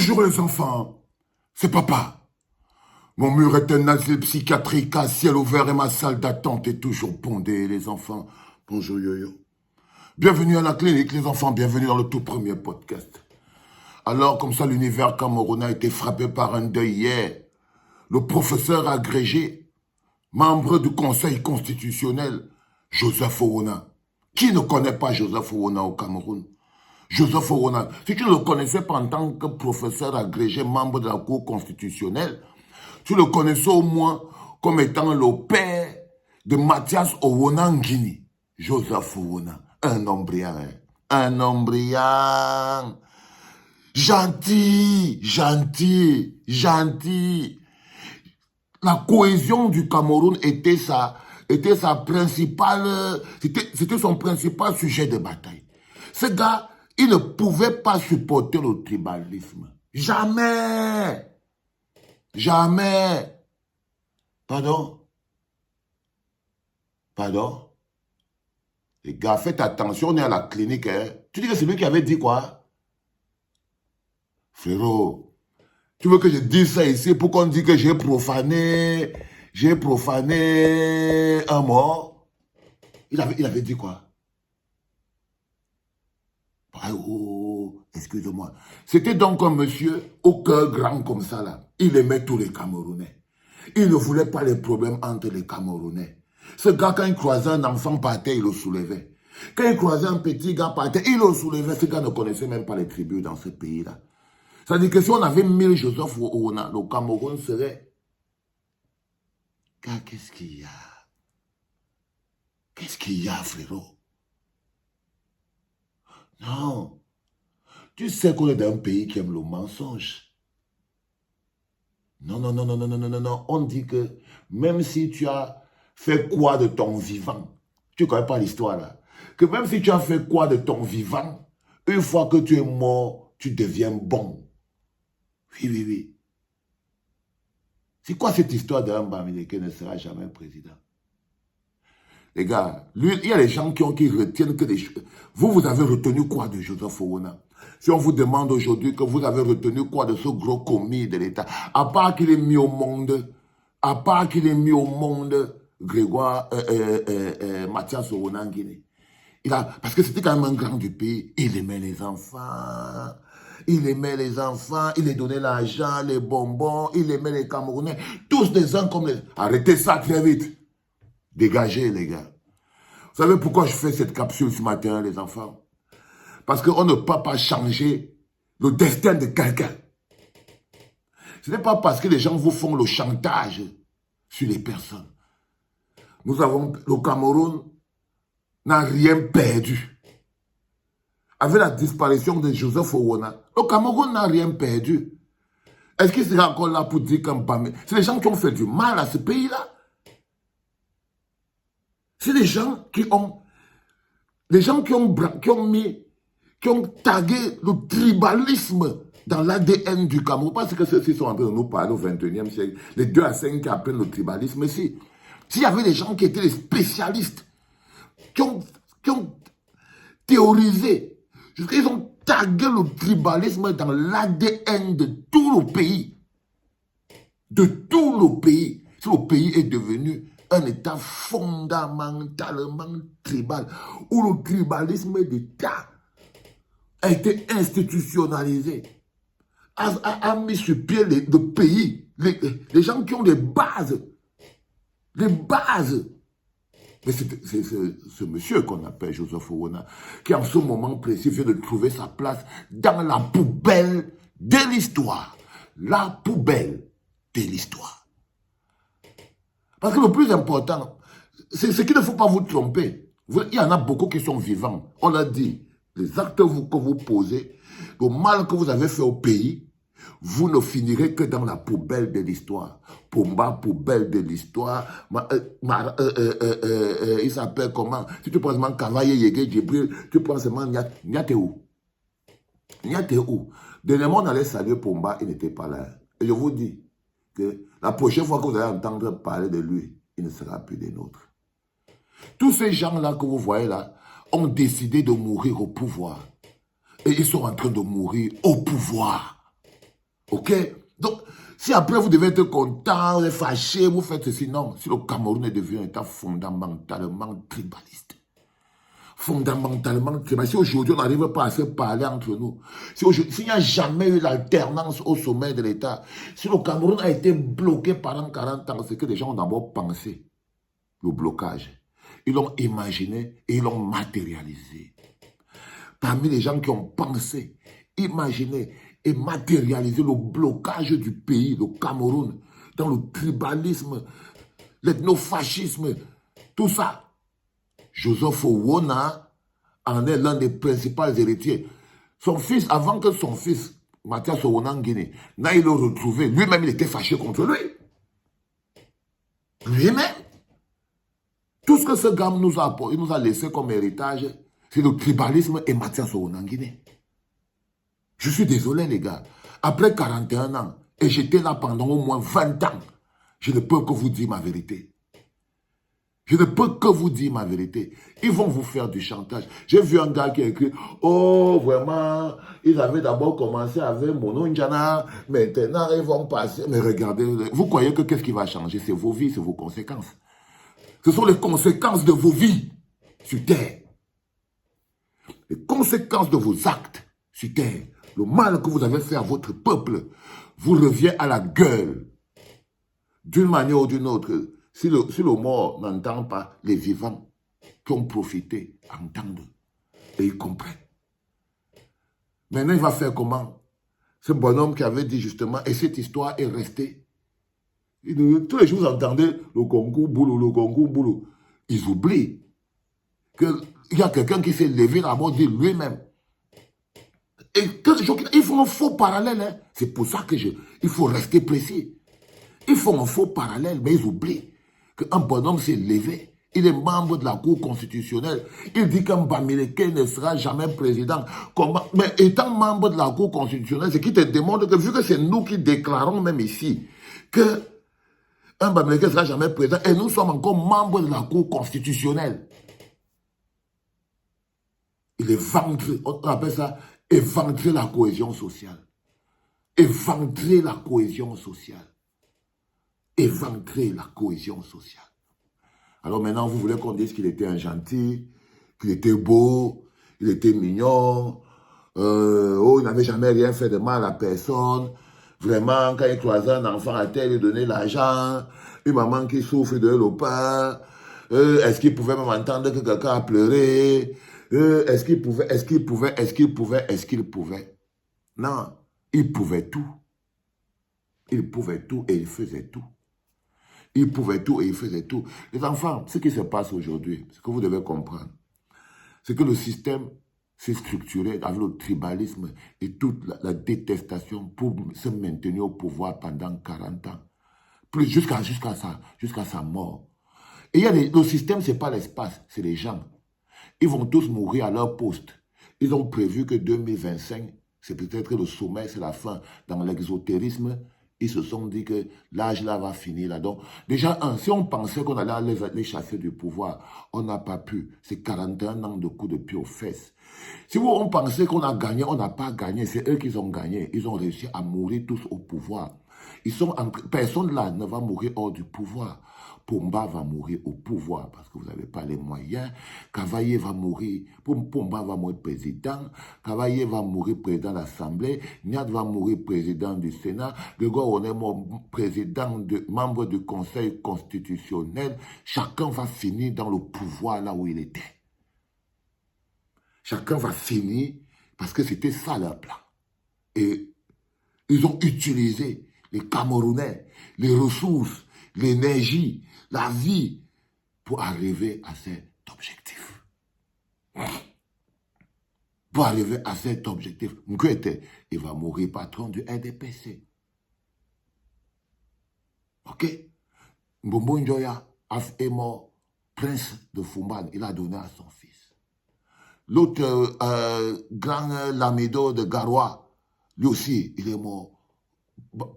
Bonjour les enfants, c'est papa. Mon mur est un asile psychiatrique à ciel ouvert et ma salle d'attente est toujours bondée, les enfants. Bonjour yo-yo. Bienvenue à la clinique, les enfants, bienvenue dans le tout premier podcast. Alors, comme ça, l'univers camerounais a été frappé par un deuil hier. Le professeur agrégé, membre du Conseil constitutionnel, Joseph Owona. Qui ne connaît pas Joseph Owona au Cameroun? Joseph Owona, si tu ne le connaissais pas en tant que professeur agrégé, membre de la Cour constitutionnelle, tu le connaissais au moins comme étant le père de Mathias Owona Nguini. Joseph Owona, un homme brillant, hein? Un homme brillant. Gentil, gentil, gentil. La cohésion du Cameroun était sa principale, c'était son principal sujet de bataille. Ce gars, il ne pouvait pas supporter le tribalisme. Jamais. Jamais. Pardon? Pardon? Les gars, faites attention, on est à la clinique. Hein? Tu dis que c'est lui qui avait dit quoi? Frérot, tu veux que je dise ça ici pour qu'on dise que j'ai profané un mort? Il avait dit quoi? Oh, excusez-moi. C'était donc un monsieur au cœur grand comme ça là. Il aimait tous les Camerounais. Il ne voulait pas les problèmes entre les Camerounais. Ce gars, quand il croisait un enfant par terre, il le soulevait. Quand il croisait un petit gars par terre, il le soulevait. Ce gars ne connaissait même pas les tribus dans ce pays-là. C'est-à-dire que si on avait 1000 Joseph Owona, le Cameroun serait... Qu'est-ce qu'il y a? Qu'est-ce qu'il y a, frérot? Non. Tu sais qu'on est dans un pays qui aime le mensonge. Non, non, non, non, non, non, non, non, non. On dit que même si tu as fait quoi de ton vivant, tu ne connais pas l'histoire là, que même si tu as fait quoi de ton vivant, une fois que tu es mort, tu deviens bon. Oui, oui, oui. C'est quoi cette histoire d'un Bamileke qui ne sera jamais président? Les gars, lui, il y a des gens qui retiennent que des choses. Vous avez retenu quoi de Joseph Owona? Si on vous demande aujourd'hui que vous avez retenu quoi de ce gros commis de l'État, à part qu'il est mis au monde, Grégoire, Mathias Owona Nguini. Parce que c'était quand même un grand du pays, il aimait les enfants. Il aimait les enfants, il les donnait l'argent, les bonbons, il aimait les Camerounais. Tous des gens comme les... Arrêtez ça très vite. Dégagez, les gars. Vous savez pourquoi je fais cette capsule ce matin, les enfants? Parce qu'on ne peut pas changer le destin de quelqu'un. Ce n'est pas parce que les gens vous font le chantage sur les personnes. Le Cameroun n'a rien perdu. Avec la disparition de Joseph Owona, le Cameroun n'a rien perdu. Est-ce qu'il sera encore là pour dire qu'un Bamé... C'est les gens qui ont fait du mal à ce pays-là. C'est les gens qui ont tagué le tribalisme dans l'ADN du Cameroun. Parce que ceux-ci sont en train de nous parler au XXIe siècle. Les 2 à 5 qui appellent le tribalisme. S'il y avait des gens qui étaient des spécialistes, qui ont théorisé, ils ont tagué le tribalisme dans l'ADN de tout le pays. De tout le pays. Si le pays est devenu un État fondamentalement tribal, où le tribalisme d'État a été institutionnalisé, a mis sur pied le pays, les gens qui ont les bases. Mais c'est ce monsieur qu'on appelle Joseph Owona, qui en ce moment précis vient de trouver sa place dans la poubelle de l'histoire. La poubelle de l'histoire. Parce que le plus important, c'est ce qu'il ne faut pas vous tromper. Il y en a beaucoup qui sont vivants. On l'a dit, les actes que vous posez, le mal que vous avez fait au pays, vous ne finirez que dans la poubelle de l'histoire. Pomba, poubelle de l'histoire. Il s'appelle comment? Si tu prends seulement Kavaye, Yege, Djibril, tu prends seulement Nyateou. Nyateou. Dernièrement, on allait saluer Pomba, il n'était pas là. Et je vous dis que la prochaine fois que vous allez entendre parler de lui, il ne sera plus des nôtres. Tous ces gens-là que vous voyez là ont décidé de mourir au pouvoir. Et ils sont en train de mourir au pouvoir. Ok? Donc, si après vous devez être content, vous êtes fâché, vous faites ceci, non. Si le Cameroun est devenu un État fondamentalement tribaliste, fondamentalement tribaliste, si aujourd'hui on n'arrive pas à se parler entre nous, s'il n'y a jamais eu l'alternance au sommet de l'État, si le Cameroun a été bloqué pendant 40 ans, c'est que les gens ont d'abord pensé le blocage. Ils l'ont imaginé et ils l'ont matérialisé. Parmi les gens qui ont pensé, imaginé et matérialisé le blocage du pays, le Cameroun, dans le tribalisme, l'ethnofascisme, tout ça, Joseph Owona en est l'un des principaux héritiers. Son fils, avant que son fils, Mathias Owona Nguéné, n'aille le retrouver, lui-même il était fâché contre lui. Lui-même. Tout ce que ce gars nous a laissé comme héritage, c'est le tribalisme et Mathias Owona Nguéné. Je suis désolé les gars. Après 41 ans, et j'étais là pendant au moins 20 ans, je ne peux que vous dire ma vérité. Je ne peux que vous dire ma vérité. Ils vont vous faire du chantage. J'ai vu un gars qui a écrit, oh vraiment, ils avaient d'abord commencé avec Mono Njana, maintenant ils vont passer. Mais regardez, vous croyez que qu'est-ce qui va changer? C'est vos vies, c'est vos conséquences. Ce sont les conséquences de vos vies sur terre. Les conséquences de vos actes sur terre. Le mal que vous avez fait à votre peuple vous revient à la gueule. D'une manière ou d'une autre, si le mort n'entend pas, les vivants qui ont profité entendent et ils comprennent. Maintenant, il va faire comment? Ce bonhomme qui avait dit justement, et cette histoire est restée. Tous les jours, vous entendez le Congo boulot, le Congo boulot. Ils oublient qu'il y a quelqu'un qui s'est levé là-bas dit lui-même. Et ils font un faux parallèle. Hein. C'est pour ça que il faut rester précis. Ils font un faux parallèle, mais ils oublient qu'un bonhomme s'est levé. Il est membre de la Cour constitutionnelle. Il dit qu'un Bamileke ne sera jamais président. Mais étant membre de la Cour constitutionnelle, c'est qui te démontre que vu que c'est nous qui déclarons même ici que un Bamileke ne sera jamais président et nous sommes encore membres de la Cour constitutionnelle. Il est ventré, on appelle ça éventrer la cohésion sociale. Éventrer la cohésion sociale. Éventrer la cohésion sociale. Alors maintenant, vous voulez qu'on dise qu'il était un gentil, qu'il était beau, il était mignon, il n'avait jamais rien fait de mal à personne. Vraiment, quand il croisait un enfant à terre, il donnait l'argent, une maman qui souffre de le pain. Est-ce qu'il pouvait même entendre que quelqu'un a pleuré? Est-ce qu'il pouvait? Non, il pouvait tout. Il pouvait tout et il faisait tout. Il pouvait tout et il faisait tout. Les enfants, ce qui se passe aujourd'hui, ce que vous devez comprendre, c'est que le système s'est structuré avec le tribalisme et toute la détestation pour se maintenir au pouvoir pendant 40 ans. Plus jusqu'à sa mort. Et le système, ce n'est pas l'espace, c'est les gens. Ils vont tous mourir à leur poste. Ils ont prévu que 2025, c'est peut-être le sommet, c'est la fin. Dans l'exotérisme, ils se sont dit que l'âge là va finir là. Donc, déjà, si on pensait qu'on allait les chasser du pouvoir, on n'a pas pu. C'est 41 ans de coups de pied aux fesses. Si on pensait qu'on a gagné, on n'a pas gagné. C'est eux qui ont gagné. Ils ont réussi à mourir tous au pouvoir. Personne là ne va mourir hors du pouvoir. Pomba va mourir au pouvoir parce que vous n'avez pas les moyens. Cavaillé va mourir, Pomba va mourir président. Cavaillé va mourir président de l'Assemblée. Niad va mourir président du Sénat. Grégoire on est membre du Conseil constitutionnel. Chacun va finir dans le pouvoir là où il était. Chacun va finir parce que c'était ça leur plan. Et ils ont utilisé les Camerounais, les ressources, l'énergie, la vie pour arriver à cet objectif. Pour arriver à cet objectif. Mkwete, il va mourir patron du RDPC. Ok? Mbombo Njoya est mort prince de Fumban. Il a donné à son fils. L'autre grand Lamido de Garoua, lui aussi, il est mort.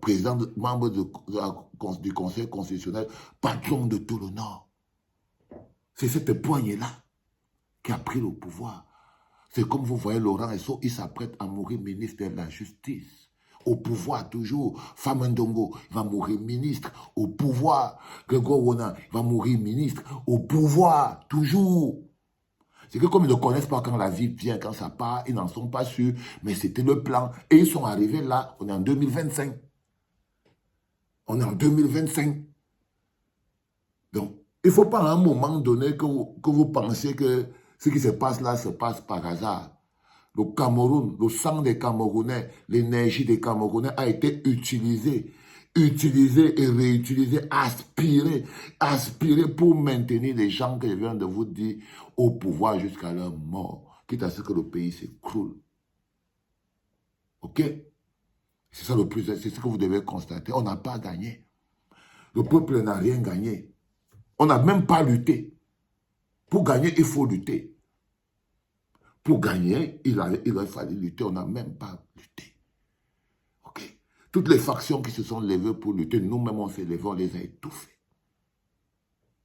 Président, membre du Conseil constitutionnel, patron de tout le Nord. C'est cette poignée-là qui a pris le pouvoir. C'est comme vous voyez Laurent Esso, il s'apprête à mourir ministre de la Justice. au pouvoir toujours. Famandongo, il va mourir ministre, au pouvoir. Grégoire Wona, il va mourir ministre, au pouvoir, toujours. C'est que comme ils ne connaissent pas quand la vie vient, quand ça part, ils n'en sont pas sûrs, mais c'était le plan. Et ils sont arrivés là, on est en 2025. On est en 2025. Donc, il ne faut pas à un moment donné que vous pensiez que ce qui se passe là se passe par hasard. Le Cameroun, le sang des Camerounais, l'énergie des Camerounais a été utilisée et réutilisée, aspirée pour maintenir les gens que je viens de vous dire au pouvoir jusqu'à leur mort, quitte à ce que le pays s'écroule. Ok? C'est ça le plus, c'est ce que vous devez constater. On n'a pas gagné. Le peuple n'a rien gagné. On n'a même pas lutté. Pour gagner, il faut lutter. Pour gagner, il a fallu lutter. On n'a même pas lutté. Ok? Toutes les factions qui se sont levées pour lutter, nous-mêmes on s'est levés, on les a étouffés.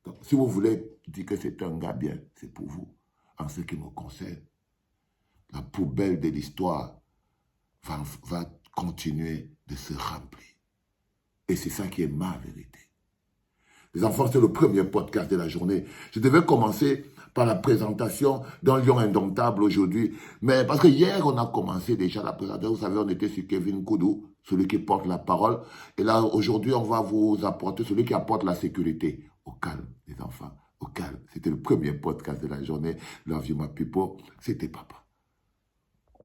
Donc, si vous voulez dire que c'est un gars bien, c'est pour vous. En ce qui me concerne, la poubelle de l'histoire va continuer de se remplir. Et c'est ça qui est ma vérité. Les enfants, c'est le premier podcast de la journée. Je devais commencer par la présentation d'un lion indomptable aujourd'hui. Mais parce que hier, on a commencé déjà la présentation. Vous savez, on était sur Kevin Koudou, celui qui porte la parole. Et là, aujourd'hui, on va vous apporter celui qui apporte la sécurité. Au calme, les enfants, au calme. C'était le premier podcast de la journée. Love you, my people. C'était papa.